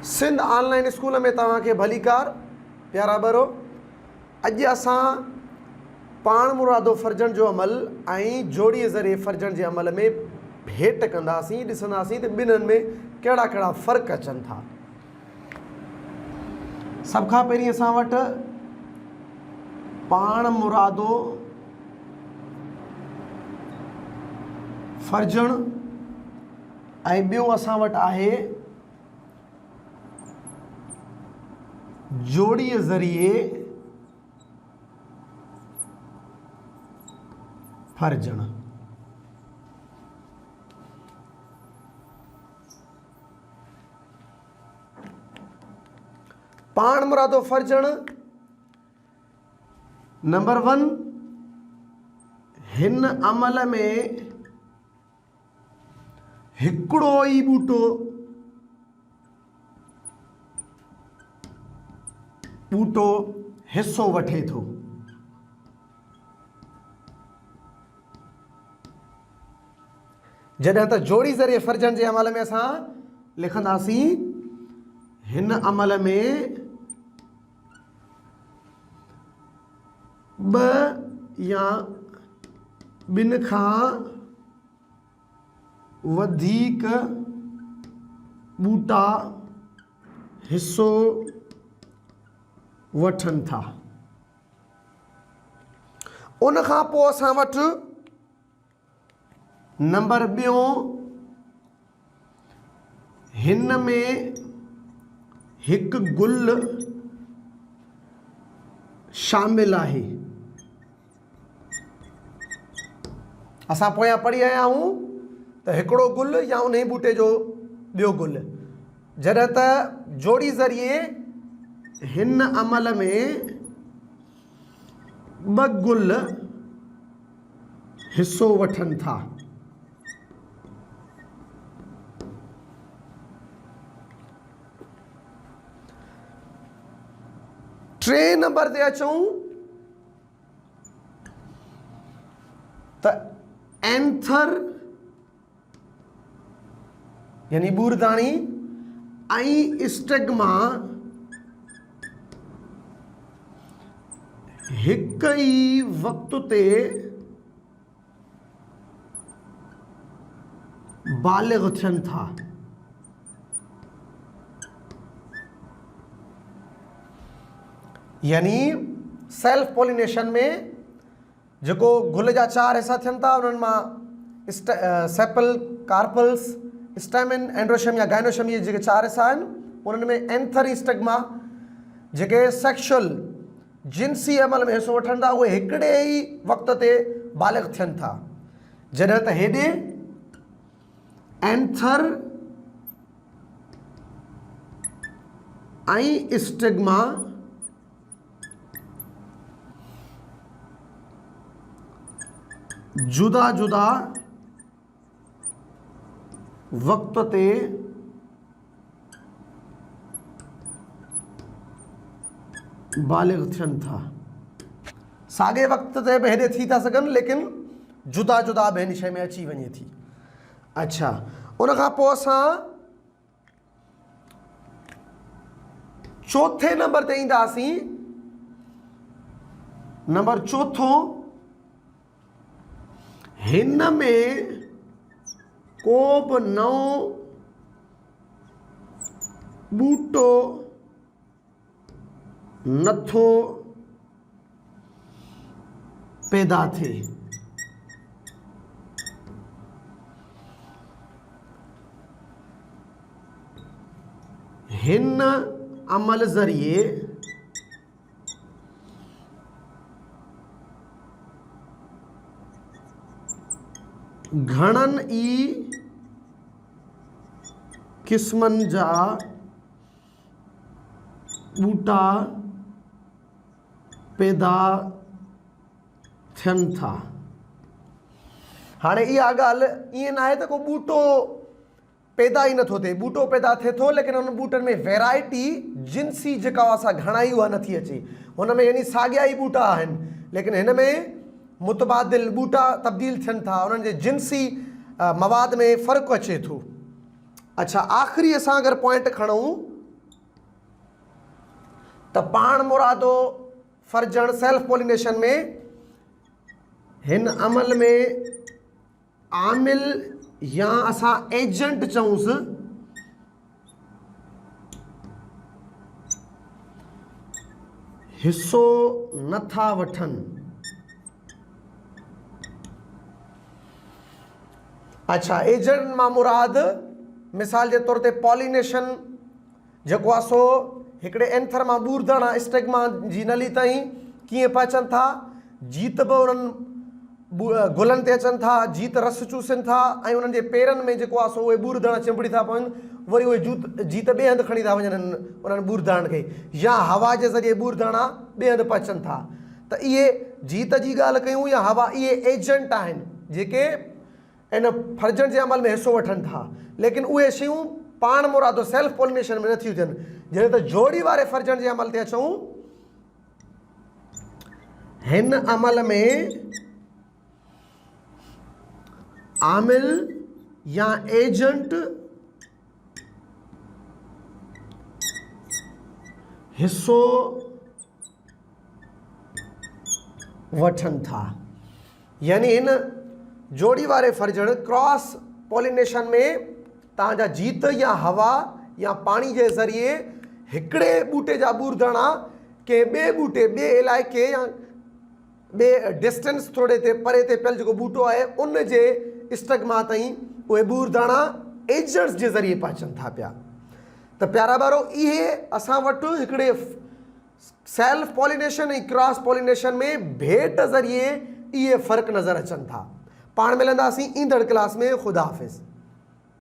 Sindh online school में तव्हांखे भलीकार प्यारा बरो। अॼु असां पाण मुरादो फर्जण जो अमल ऐं जोड़ीअ ज़रिए फर्जण जे अमल में भेट कंदासीं, ॾिसंदासीं त ॿिन्हिनि में कहिड़ा कहिड़ा फ़र्क़ अचनि था। सभ खां पहिरीं असां वटि पाण मुरादो फर्जण ऐं ॿियो असां वटि आहे जोड़ीअ ज़रिए फर्जण। पाण मुरादो फर्जण नंबर 1, हिन अमल में हिकिड़ो ई बूटो हिस्सो वठे थो। जॾहिं त जोड़ी ज़रिए फर्जण जे अमल में असां लिखंदासीं हिन अमल में 2 या ॿिनि खां वधीक बूटा हिस्सो वठनि था। उन खां पोइ असां वटि नंबर 2, हिन में हिकु गुल शामिल आहे। असां पोयां पढ़ी आया आहियूं त हिकिड़ो गुल या उन बूटे जो ॿियो गुल। जॾहिं त जोड़ी ज़रिए हिन अमल में 2 गुल हिस्सो वठनि था। टे नंबर ते अचूं त एंथर यानी बूरदानी ऐं स्टिग्मा हिक ई वक्त ते बालिग थियनि था। यानी सेल्फ पॉलिनेशन में जेको गुल जा 4 हिस्सा थियनि था, उन्हनि मां सेपल, कार्पल्स, स्टेमिन, एंड्रोशम या गाइनोशम, ये जेके 4 हिस्सा आहिनि, उन्हनि में एंथर, स्टिग्मा जेके सेक्शुअल जिनसी अमल में हिस्सो वठनि था, उहे हिकिड़े ई वक़्त ते बालिग थियनि था। जॾहिं त हेॾे एंथर ऐं स्टिग्मा जुदा जुदा वक्त ते बालिग थियनि था। साॻे वक़्त ते बि हेॾे थी था सघनि, लेकिन जुदा जुदा ॿियनि शइ में अची वञे थी। अच्छा, उन खां पोइ असां चौथे नंबर ते ईंदासीं। नंबर 4, हिन में को बि नओं बूटो नथो पैदा थिए। हिन अमल ज़रिए घणनि ई क़िस्मनि जा बूटा पैदा थियनि था। हाणे इहा ॻाल्हि ईअं न आहे त को बूटो पैदा ई नथो थिए, बूटो पैदा थिए थो, लेकिन उन बूटनि में वैराइटी जिनसी जेका असां घणाई उहा नथी अचे। हुन में यानी साॻिया ई बूटा आहिनि, लेकिन हिन में मुतबादिल बूटा तब्दील थियनि था, उन्हनि जे जिनसी मवाद में फ़र्क़ु अचे थो। अच्छा, आख़िरी असां अगरि पॉइंट खणूं त पाण मुरादो फर्जण सेल्फ पॉलिनेशन में हिन अमल में आमिल या असां एजेंट चऊंसि हिस्सो नथा वठनि। अच्छा, एजेंट मां मुराद मिसाल जे तौर ते पॉलिनेशन जेको आहे सो हिकिड़े एंथर मां ॿूरदड़ स्टिग्मा जी नली ताईं कीअं पिया अचनि था, जीत बि उन्हनि गुलनि ते अचनि था, जीत रस चूसनि था ऐं उन्हनि जे पेरनि में जेको आहे सो उहे ॿूरदड़ चिंबड़ी था पवनि, वरी उहे जीत ॿिए हंधि खणी था वञनि उन्हनि ॿूरदड़नि खे, या हवा जे ज़रिए ॿूरदड़ा ॿिए हंधि पहुचनि था। त इहे जीत जी ॻाल्हि कयूं या हवा, इहे एजेंट आहिनि जेके इन फर्जण जे अमल में हिसो वठनि था, लेकिन उहे शयूं पाण मुरादो सेल्फ पॉलिनेशन में नथियूं थियनि। जॾहिं त जोड़ी वारे फर्जण जे अमल ते अचूं, हिन अमल में आमिल या एजेंट हिस्सो वठनि था, यानी इन जोड़ी वारे फर्जण क्रॉस पॉलिनेशन में तव्हांजा जीत या हवा या पानी जे ज़रिए हिकिड़े ॿूटे जा ॿूरदड़ा के ॿिए ॿूटे ॿिए इलाइक़े या ॿिए डिस्टेंस थोरे ते परे ते पियल जेको ॿूटो आहे उन जे स्टिग्मा ताईं उहे ॿूरदड़ा एजेंट्स जे ज़रिए पहुचनि था पिया। त प्यारा ॿारो, इहे असां वटि हिकिड़े सेल्फ पॉलिनेशन ऐं क्रॉस पॉलिनेशन में भेट ज़रिए इहे फ़र्क़ु नज़र अचनि था। पाण मिलंदासीं ईंदड़ क्लास में। ख़ुदा हाफ़िज़।